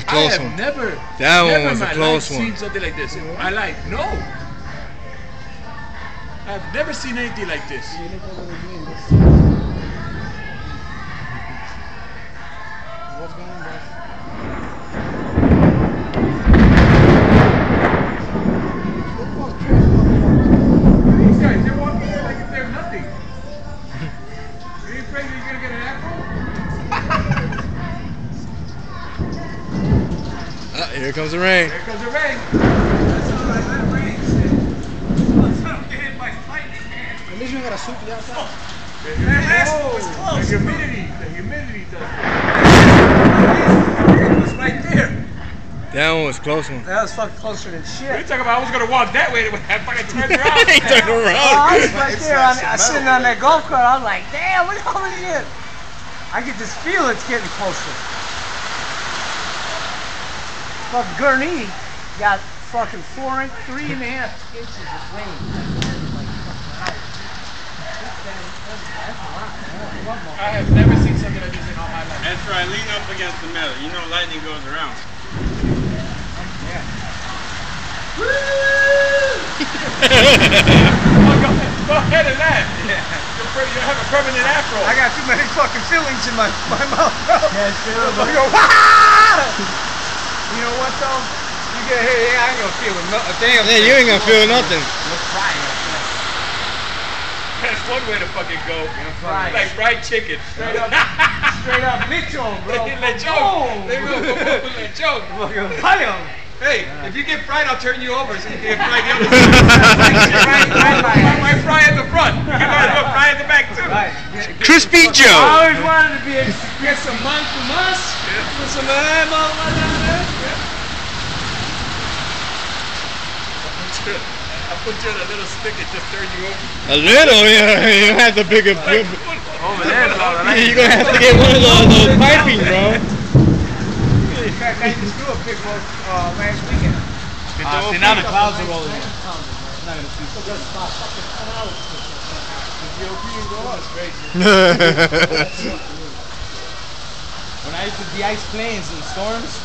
close one. That one was a close one. I've never seen something like this in my life. No. I've never seen anything like this. What's going on, boss? These guys, they're walking here like if they're nothing. Are you afraid you're gonna get an apple? Here comes the rain. Here comes the rain. That's all right, let it rain. Get hit by lightning, man. At least you got a soup outside. The humidity does it. It was right there. That one was a close one. That was fucking closer than shit. What are you talking about? I was gonna walk that way. I fucking turned around. He turned around. I was right there sitting on that golf cart. I'm like, damn, look at all this shit. I could just feel it's getting closer. Fucking Gurney got fucking 3.5 inches of rain. I have never seen something like this in all my life. That's right, lean up against the metal. You know lightning goes around. Yeah. Go ahead and laugh. Yeah. You have a permanent afro. I got too many fucking feelings in my mouth, bro. Yeah, sure. I go, "Wah!" You know what though? You get hit, I ain't gonna feel a damn Yeah, you ain't gonna feel nothing. Let's fry it. That's one way to fucking go. Fried. Like fried chicken. Straight up lechon, bro. Lechon. There we go. Lechon. Fucking pile. Hey, if you get fried, I'll turn you over so you can get fried the other side. Why fry at the front? You can go fry at the back too. Right. Crispy Joe. I always wanted to be able to get some man from us. Put some ammo down there. I put you on a little stick and just turn you over. A little, yeah. You don't have to pick up. Over there, You're gonna have to get one of those piping, bro. In fact, I just threw a pig roast last weekend. See, now the clouds are rolling in. Not gonna see. When I used to de-ice planes in storms,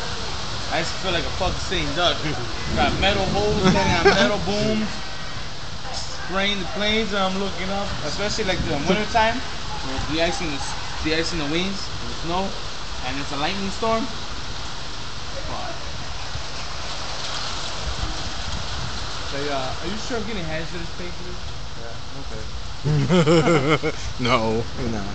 I used to feel like a fucking sitting duck. Got metal holes, standing on metal booms, spraying the planes, and I'm looking up. Especially like the winter time, where de-icing the wings, the snow, and it's a lightning storm. Fuck. So, are you sure I'm getting hazardous pay for this? Yeah, okay. No, we're not.